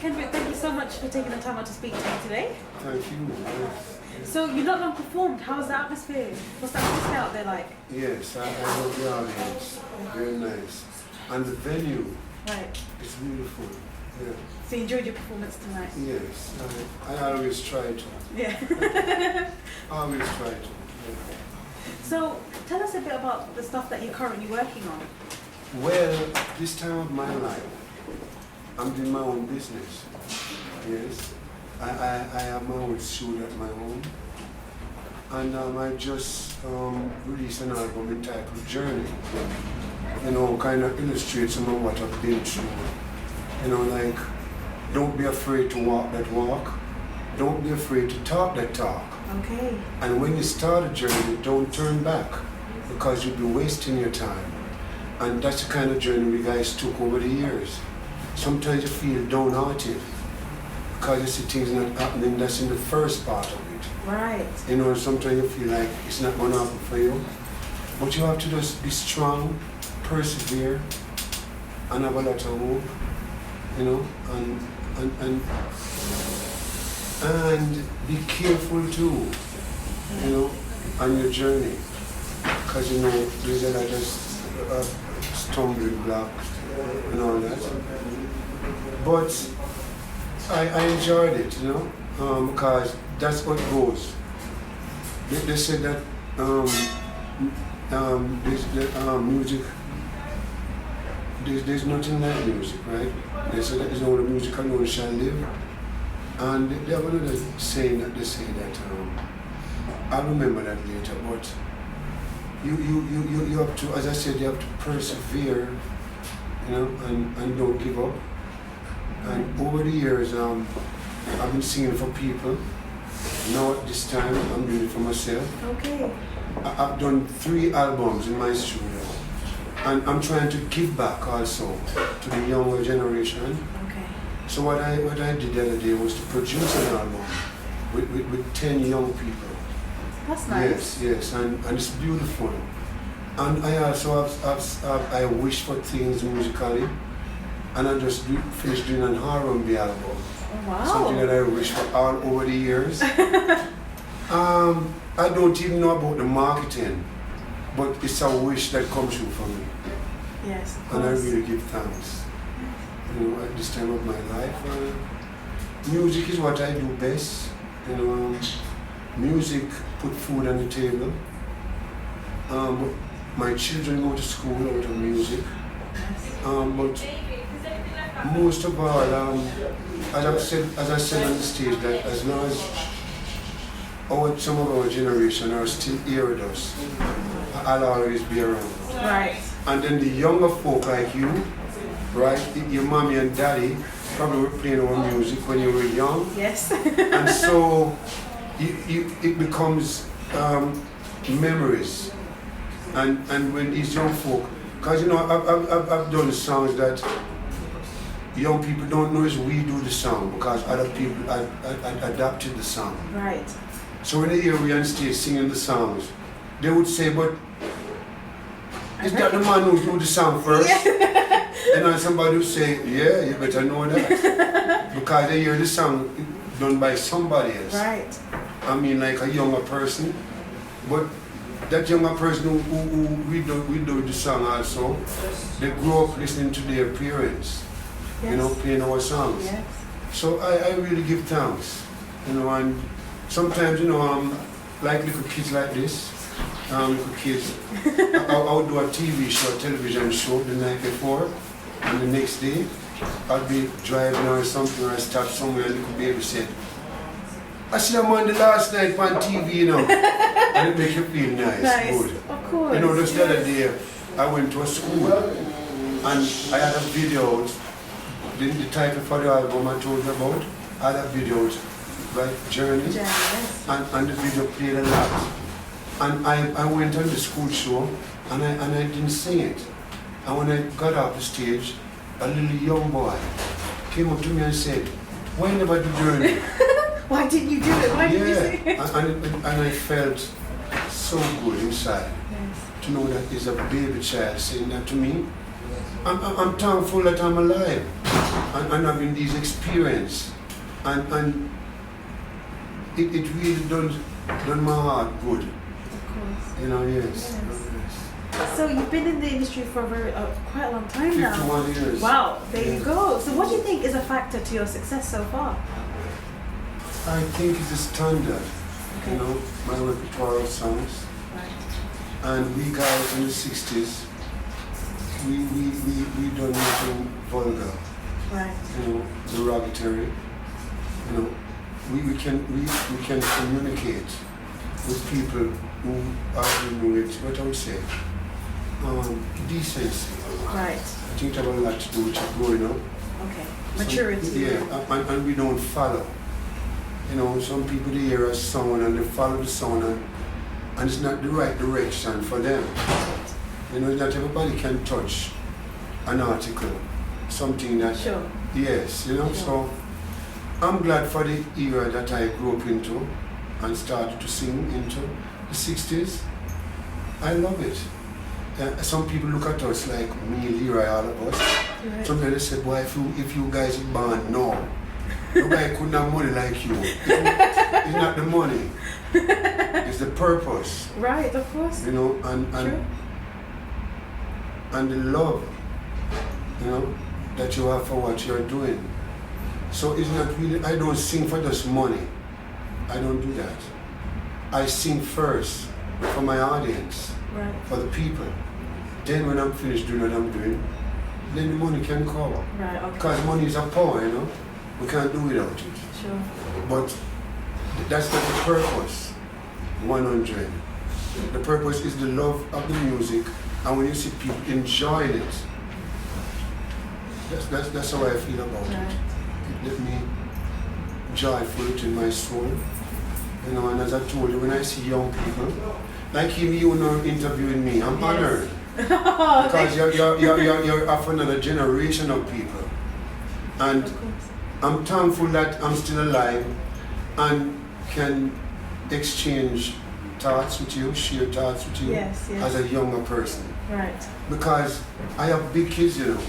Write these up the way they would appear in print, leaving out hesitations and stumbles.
Ken Boothe, thank you so much for taking the time out to speak to me today. Thank you. So you've not long performed. How's the atmosphere? What's the atmosphere out there like? Yes, I love the audience. Very nice. And the venue Right. is beautiful. Yeah. So you enjoyed your performance tonight? Yes, I always try to. Yeah. Always try to. Yeah. So tell us a bit about the stuff that you're currently working on. Well, this time of my life, I'm doing my own business. Yes. I have my own studio at my home. And I just released an album entitled Journey. You know, kind of illustrate some of what I've been through. You know, like, don't be afraid to walk that walk. Don't be afraid to talk that talk. Okay. And when you start a journey, don't turn back, because you'll be wasting your time. And that's the kind of journey we guys took over the years. Sometimes you feel downhearted because you see things not happening. That's in the first part of it. Right. You know, sometimes you feel like it's not going to happen for you. But you have to just be strong, persevere, and have a lot of hope. You know, and be careful too, you know, on your journey, because you know there's a lot of stumbling blocks and all that. But I enjoyed it, you know, because that's what goes. They said that music. There's nothing like music, right? They say that is all the music alone shall live. And they have another saying that they say that, I'll remember that later, but you have to, as I said, you have to persevere, you know, and don't give up. And over the years, I've been singing for people. Now at this time, I'm doing it for myself. Okay. I've done 3 albums in my studio. And I'm trying to give back also to the younger generation. Okay. So what I did the other day was to produce an album with 10 young people. That's nice. Yes, and it's beautiful. And I also I wish for things musically, and I just finished doing an R&B album. Oh, wow. Something that I wish for all over the years. I don't even know about the marketing, but it's a wish that comes true for me. Yes, of And I course. really give thanks. You know, at this time of my life, music is what I do best. You know, music put food on the table. But my children go to school out of music. But most of all, as I said on the stage, that as long as some of our generation are still here with us, I'll always be around. Right. And then the younger folk like you, right, your mommy and daddy probably were playing our music when you were young. Yes. And so it becomes memories. And when these young folk, because you know, I've done songs that young people don't know is we do the song, because other people adapted the song. Right. So when they hear we on stage singing the songs, they would say, but is that the man who do the song first? Yeah. And then somebody would say, yeah, you better know that. Because they hear the song done by somebody else. Right. I mean, like a younger person. But that younger person who we do the song also, they grow up listening to their parents, Yes. you know, playing our songs. Yes. So I really give thanks, you know, and sometimes, you know, like little kids like this, little kids, I would do a TV show, a television show the night before, and the next day, I'd be driving or something, or I stop somewhere, and little baby said, I see them on the last night on TV, you know, and it makes you feel nice, good. Of course. You know, just the other day, I went to a school, and I had a video, the title for the album I told you about, I had a video, right, Journey, Yes. and the video played a lot. And I went on the school show, and I didn't sing it. And when I got off the stage, a little young boy came up to me and said, why you never do Journey? Why didn't you do it? Why didn't you sing it? And I felt so good inside Yes. to know that there's a baby child saying that to me. I'm thankful that I'm alive. and having these experience, and it really done my heart good. Of course. You know, yes. Yes. Yes. So you've been in the industry for quite a long time now. 51 years. Wow, there Yes. you go. So what do you think is a factor to your success so far? I think it's a standard, Okay. you know, my repertoire of songs. Right. And we guys in the 60s, we don't nothing vulgar, Right. you know, derogatory. You know, we can communicate with people who are dealing with, what I would say, decency. Right. I think it has a lot to do with your growing up. Okay. Maturity. Yeah, and we don't follow. You know, some people they hear a sound and they follow the sound and it's not the right direction for them. You know, not everybody can touch an article, something that, Sure. yes, you know, Sure. so I'm glad for the era that I grew up into and started to sing into, the 60s. I love it. Some people look at us like me, Leroy, all of us. Right. Sometimes they say, boy, if you guys are born now, nobody couldn't have money like you. It's not the money, it's the purpose, Right, of course. you know, True. and the love, you know, that you have for what you're doing. So it's not really, I don't sing for just money. I don't do that. I sing first for my audience, Right. for the people. Then when I'm finished doing what I'm doing, then the money can come. Right, okay. Because money is a power, you know. We can't do without it. Sure. But that's not the purpose. 100. The purpose is the love of the music, and when you see people enjoying it, that's how I feel about Right. it. It let me joyful in my soul. You know, and as I told you, when I see young people, like him, you know, interviewing me, I'm Yes. honored. Oh, Because you're of another generation of people. And of course. I'm thankful that I'm still alive and can exchange thoughts with you, share thoughts with you Yes, yes. as a younger person. Right. Because I have big kids, you know.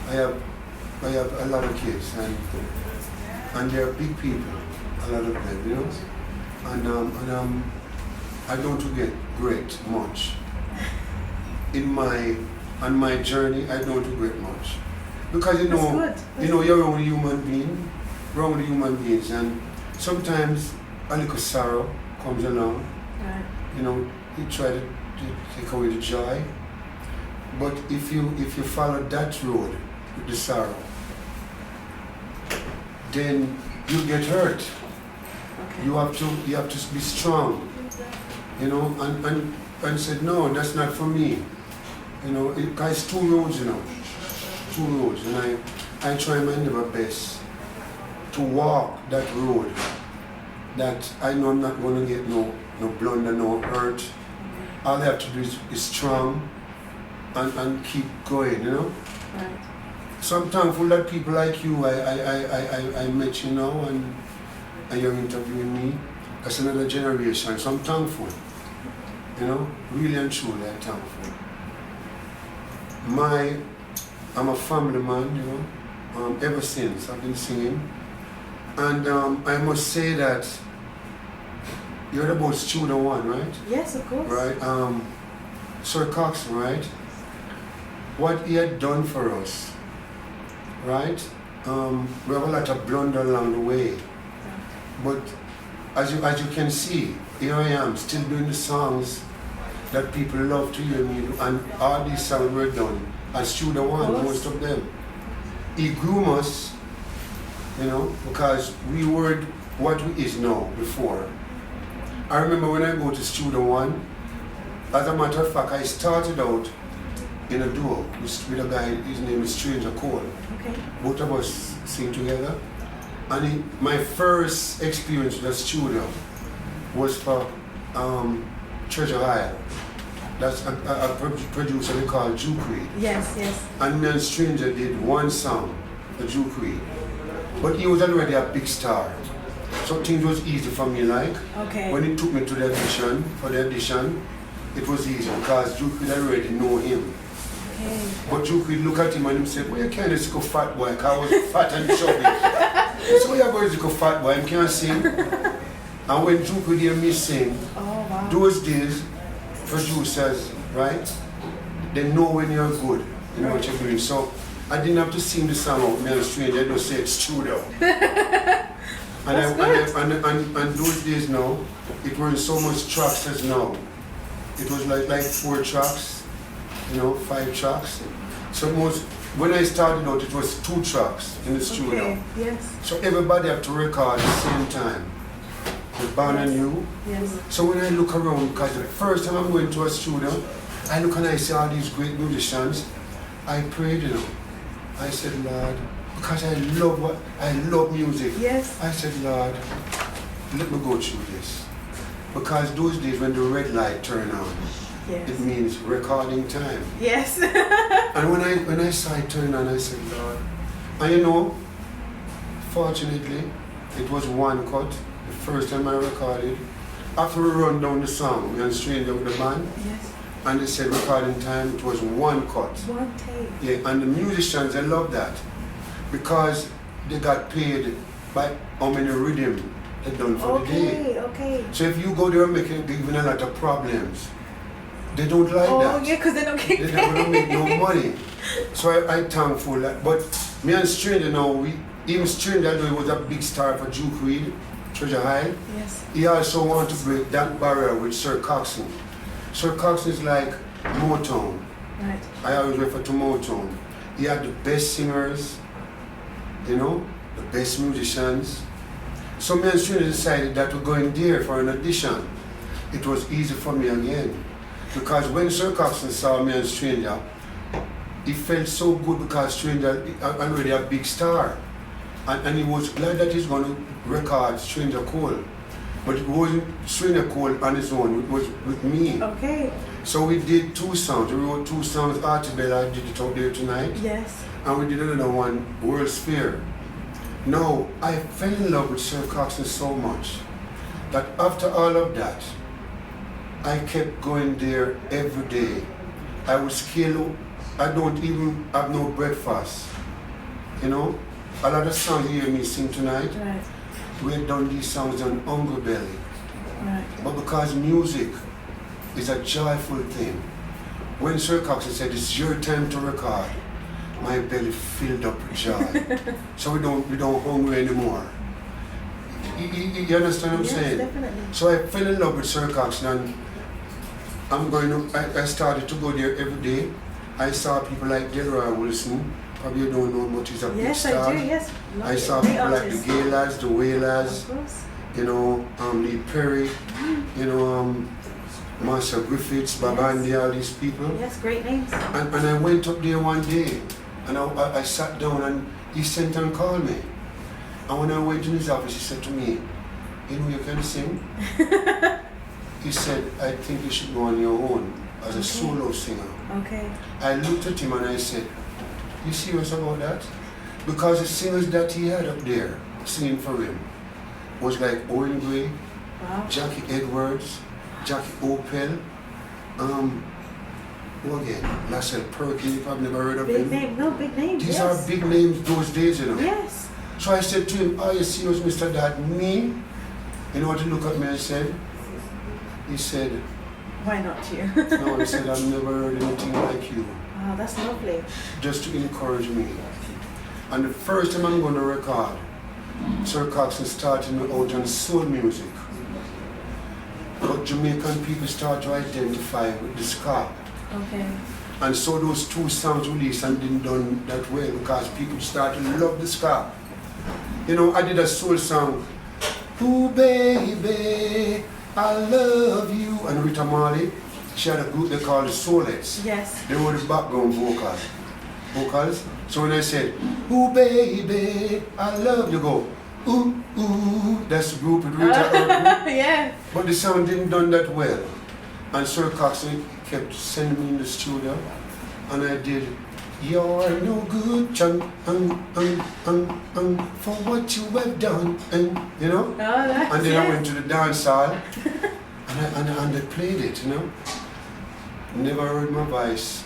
I have a lot of kids and they're big people, a lot of them, you know. And I don't get great much. On my journey, I don't regret much. Because you know, That's good. you know, you're only human being, we're only human beings, and sometimes a little sorrow comes along. Right. You know, you try to take away the joy, but if you follow that road with the sorrow, then you get hurt. Okay. You have to be strong. You know, and said no, that's not for me. You know, it's two roads, you know. Two roads, and I try my level best to walk that road that I know I'm not going to get no blunder, no hurt. All I have to do is strong and keep going, you know. Right. So I'm thankful that people like you, I met you now and you're interviewing me. That's another generation, so I'm thankful. You know, really and truly I'm thankful. I'm a family man, you know, ever since I've been singing. And I must say that you heard about Studio One, right? Yes, of course. Right? Sir Coxon, right? What he had done for us, right? We have a lot of blunder along the way. But as you can see, here I am still doing the songs that people love to hear me do, and all these songs were done at Studio One, most of them. He groomed us, you know, because we weren't what we is now before. I remember when I go to Studio One, as a matter of fact, I started out in a duo with a guy, his name is Stranger Cole. Okay. Both of us sing together. And my first experience with the studio was for Treasure Isle. That's a producer they call Juke Reed. Yes, yes. And me and Stranger did one song for Juke Reed. But he was already a big star. So things was easy for me, like. Okay. When he took me to the audition, it was easy because Juke Reed already know him. Okay. But you could look at him and him say, well, you can't just go fat boy, because I was fat and chubby. So you're going to go fat boy, I can't sing. And when you could hear me sing, Oh, wow. those days, producers, right, they know when you're good, you know what you're doing. So I didn't have to sing the song out, me and Stranger, they just say it's studio. And those days now, it weren't so much tracks as now. It was like 4 tracks, you know, 5 tracks. So when I started out, it was 2 tracks in the studio. Okay, yes. So everybody had to record at the same time. The band and you. Yes. So when I look around, because the first time I'm going to a studio, I look and I see all these great musicians. I prayed, you know. I said, Lord, because I love music. Yes. I said, Lord, let me go through this. Because those days when the red light turned on, Yes. it means recording time. Yes. And when I saw it turn on, I said, Lord. And you know, fortunately, it was 1 cut. The first time I recorded. After we run down the song, we and Stranger with the band, Yes. and they said recording time, it was 1 cut. 1 take. Yeah, and the musicians, they love that. Because they got paid by how many rhythm they done for the day. Okay. So if you go there and giving a lot of problems, they don't like that. Oh, yeah, because they don't get They paid. don't make no money. So I'm thankful that, but me and Stranger now, even Stranger, though he was a big star for Duke Reid, Treasure High, Yes. he also wanted to break that barrier with Sir Coxsone. Sir Coxsone is like Motown. Right. I always refer to Motown. He had the best singers, you know, the best musicians. So me and Stranger decided that we're going there for an audition. It was easy for me again. Because when Sir Coxsone saw me and Stranger, he felt so good because Stranger already a big star. And he was glad that he's going to record Stranger Cole. But it wasn't Stranger Cole on his own, it was with me. Okay. So we did 2 songs. We wrote 2 songs, Artibella did it out there tonight. Yes. And we did another one, World Sphere. Now, I fell in love with Sir Coxsone so much that after all of that, I kept going there every day. I would scale, I don't even have no breakfast. You know? A lot of songs you hear me sing tonight, Right. we had done these songs on Hunger Belly. Right. But because music is a joyful thing, when Sir Coxsone said, it's your time to record, my belly filled up with joy. So we don't hungry anymore. You understand what I'm Yes, saying? definitely. So I fell in love with Sir Coxsone, and I started to go there every day. I saw people like Delroy Wilson, probably you don't know much, he's a big Yes, star. I do, yes. I saw Great people like artist. the Gaylords, the Wailers, Of course. you know, Lee Perry, you know, Marshall Griffiths, Babandi, all these people. Yes, great names. And I went up there one day, and I sat down, and he sent and called me. And when I went in his office, he said to me, you know, you can sing? He said, I think you should go on your own as a solo singer. Okay. I looked at him and I said, you serious about that? Because the singers that he had up there singing for him was like Owen Gray, Wow. Jackie Edwards, Jackie Opel, who again? Lassell Perkins, you probably never heard of Big him. name. No, big names. These yes. are big names those days, you know. Yes. So I said to him, are you serious, Mr. Dad? Me? You know what he looked at me and said? He said, Why not you? no, he said, I've never heard anything like you. Wow, that's lovely. Just to encourage me. And the first time I'm going to record, Sir Coxsone started me out on soul music. But Jamaican people start to identify with the ska. Okay. And so those 2 songs released and didn't done that well because people started to love the ska. You know, I did a soul song, ooh baby, I love you. And Rita Marley, she had a group they called the Soulettes. Yes. They were the background vocals. So when I said, ooh baby, I love you, go, ooh, ooh, that's the group with Rita her group. Yeah. But the sound didn't done that well. And Sir Coxsone kept sending me in the studio, and I did, you're no good, for what you have done, and you know? Oh, that's And then I went to the dance hall, and they played it, you know? Never heard my voice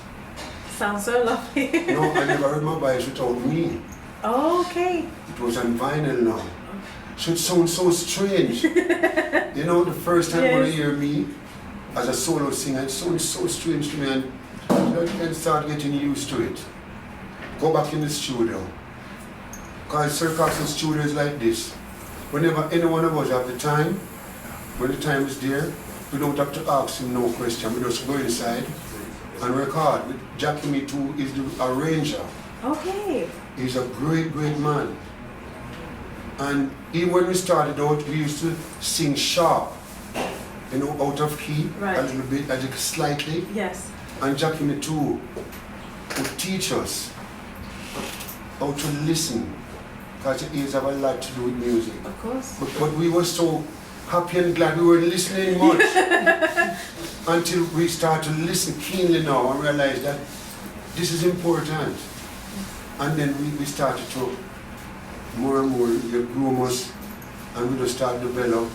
Sounds so lovely. No, I never heard my voice without me. Oh, okay. It was on vinyl now. So it sounds so strange. You know, the first time when you hear me as a solo singer, it sounds so strange to me, and you can start getting used to it. Go back in the studio. Because Sir Cox's studio is like this. Whenever any one of us have the time, when the time is there, we don't have to ask him no question. We just go inside and record. Jackie Me Too is the arranger. Okay. He's a great, great man. And even when we started out, we used to sing sharp, you know, out of key, right. a little bit, slightly. Yes. And Jackie Me Too would teach us how to listen, because it is have a lot to do with music. Of course. But we were so happy and glad we were listening much until we started to listen keenly now and realize that this is important. And then we started to more and more groom us, and we just start to develop,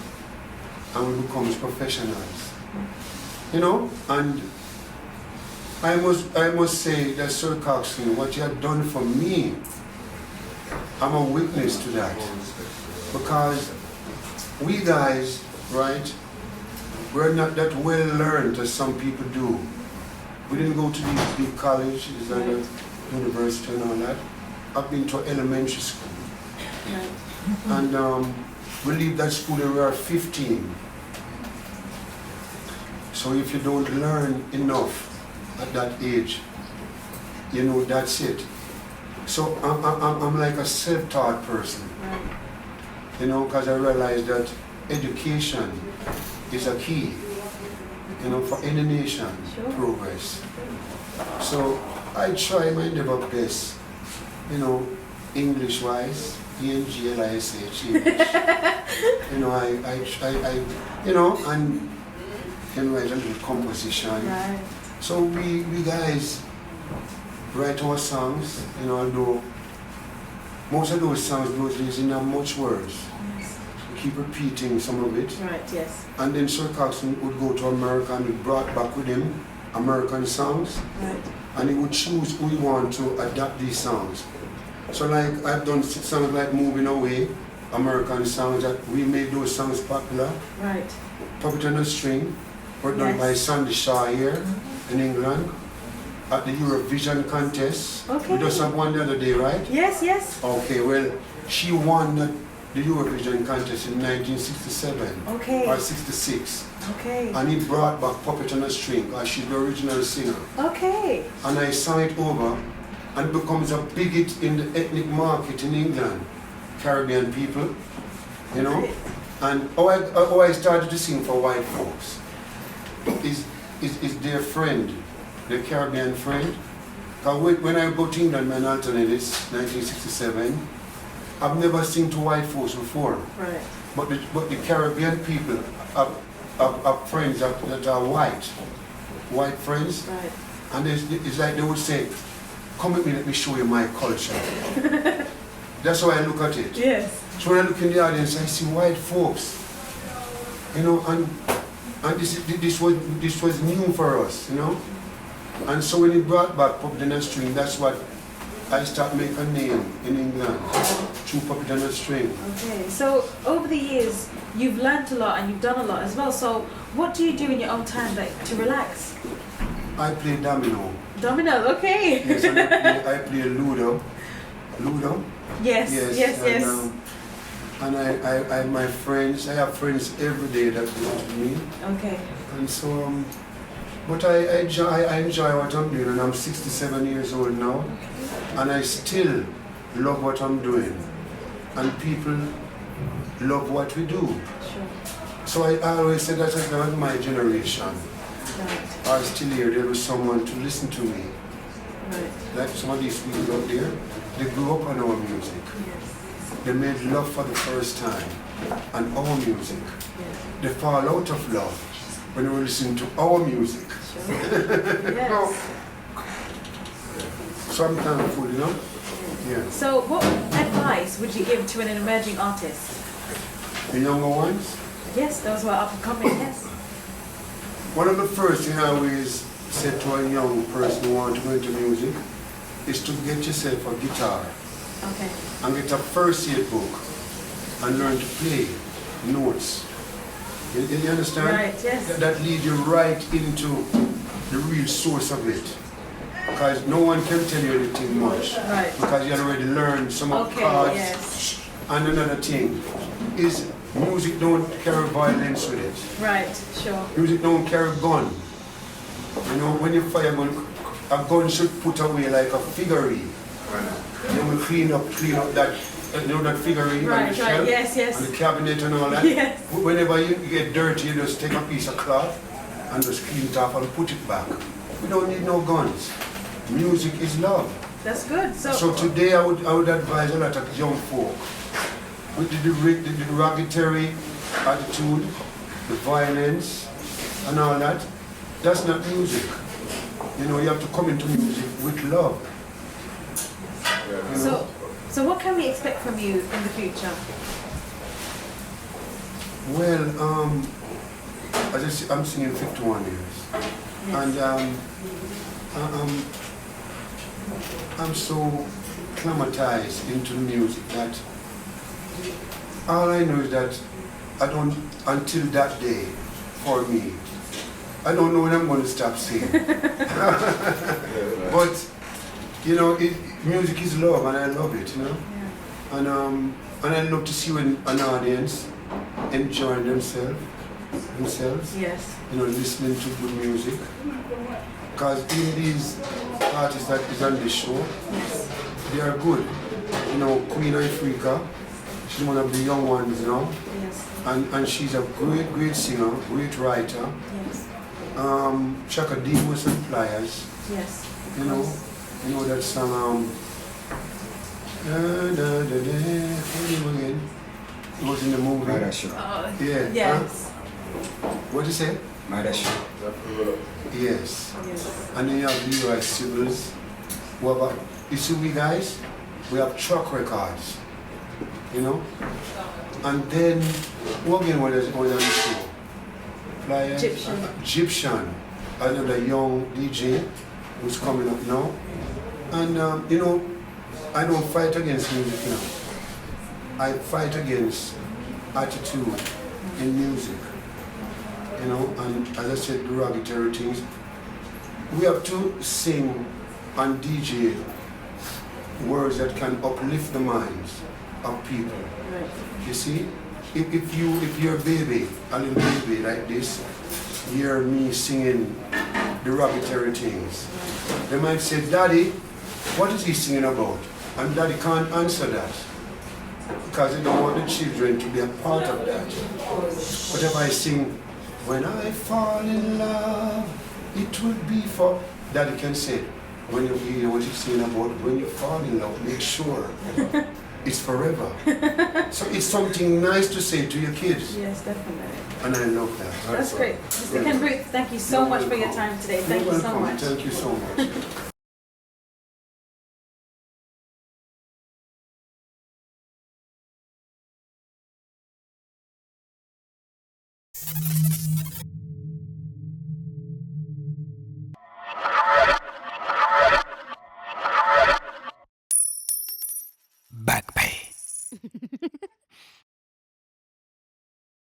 and we become professionals. You know, and I must say that Sir Coxon, what you have done for me, I'm a witness to that. Because we guys, right, we're not that well learned as some people do. We didn't go to these big colleges and university and all that. I've been to elementary school. Right. And we leave that school when we are 15. So if you don't learn enough at that age, you know, that's it. So I'm like a self-taught person, Right. you know, because I realize that education is a key, you know, for any nation progress. So I try my level best, you know, English-wise, ENGLISH, English. You know, I you know, and can write a little composition. Right. So we guys write our songs, you know, although most of those songs those days didn't have much words. Yes. We keep repeating some of it. Right, yes. And then Sir Coxon would go to America and we brought back with him American songs. Right. And he would choose who he want to adapt these songs. So like I've done songs like Moving Away, American songs that we made those songs popular. Right. Puppet on a String, were done by Sandy Shaw here in England at the Eurovision contest. Okay. We just had one the other day, right? Yes, yes. Okay, well, she won the Eurovision contest in 1967 Okay. or 66. Okay. And he brought back Puppet on a String because she's the original singer. Okay. And I sang it over and it becomes a big hit in the ethnic market in England, Caribbean people, you know. And how I started to sing for white folks is their friend, their Caribbean friend. Because when I go to England, man, alternate this, 1967, I've never seen to white folks before. Right. But the Caribbean people have friends that are white friends. Right. And it's like they would say, come with me, let me show you my culture. That's how I look at it. Yes. So when I look in the audience, I see white folks, you know, and this was new for us, you know. And so when he brought back Puppet on a String, that's what I start making a name in England through Puppet on a String. Okay. So over the years, you've learnt a lot and you've done a lot as well. So what do you do in your own time, like, to relax? I play domino. Dominoes. Okay. Yes, and I play Ludo. Ludo. Yes. Yes. Yes. And I have my friends. I have friends every day that go to me. Okay. And so, but I enjoy what I'm doing, and I'm 67 years old now, and I still love what I'm doing, and people love what we do. Sure. So I always say that as long as my generation Right. are still here, there was someone to listen to me. Right. Like some of these people out there, they grew up on our music. Yes. They made love for the first time on our music. Yes. They fall out of love when they were listening to our music. Sure. Yes. So I'm thankful, you know? Yeah. So what advice would you give to an emerging artist? The younger ones? Yes, those who are up and coming, yes. One of the first things I always say to a young person who wants to go into music is to get yourself a guitar Okay. and get a first aid book and learn to play notes. You understand? Right, yes. That leads you right into the real source of it. Because no one can tell you anything much. Right. Because you already learned some of Okay, cards. yes. And another thing is music don't carry violence with it. Right, sure. Music don't carry gun. You know, when you fire a gun should put away like a figurine. You will clean up that, that figurine Right, and the right, shelf yes. and the cabinet and all that. Yes. Whenever you get dirty, you just take a piece of cloth and just clean it off and put it back. We don't need no guns. Music is love. That's good. So today I would advise a lot of young folk with the derogatory attitude, the violence and all that. That's not music. You know, you have to come into music with love. You know? So what can we expect from you in the future? Well, as I say, I'm singing 51 years. Yes. And I'm so climatized into the music that all I know is that I don't, until that day, for me, I don't know when I'm going to stop singing. But, you know, music is love and I love it, you know. Yeah. And I love to see when an audience enjoying themselves, Yes. you know, listening to good music. Because in these artists that is on this show, Yes. they are good. You know, Queen Africa, she's one of the young ones now. Yes. And she's a great singer, great writer. Yes. Chaka Demus and Pliers, Yes. you know that song, what again? It was in the movie. Yeah. Yes. What do you say? Yes. Yes. And then you have Leroy Sibbles. You see, we guys, we have truck records, you know? And then, what again was on the show? Flyers? Egyptian, another young DJ who's coming up now. And, you know, I don't fight against music now. I fight against attitude in music. You know, and as I said, derogatory things. We have to sing and DJ words that can uplift the minds of people. Right. You see, if you're a baby, a little baby like this, hear me singing derogatory things, they might say, "Daddy, what is he singing about?" And Daddy can't answer that because they don't want the children to be a part of that. But if I sing, "When I fall in love, it will be for," Daddy can say, when you hear what he's saying about when you fall in love, make sure it's forever. So it's something nice to say to your kids. Yes, definitely. And I love that. That's great. Mr. Ken Boothe, thank you so much for your time today. Thank you so much. Thank you so much.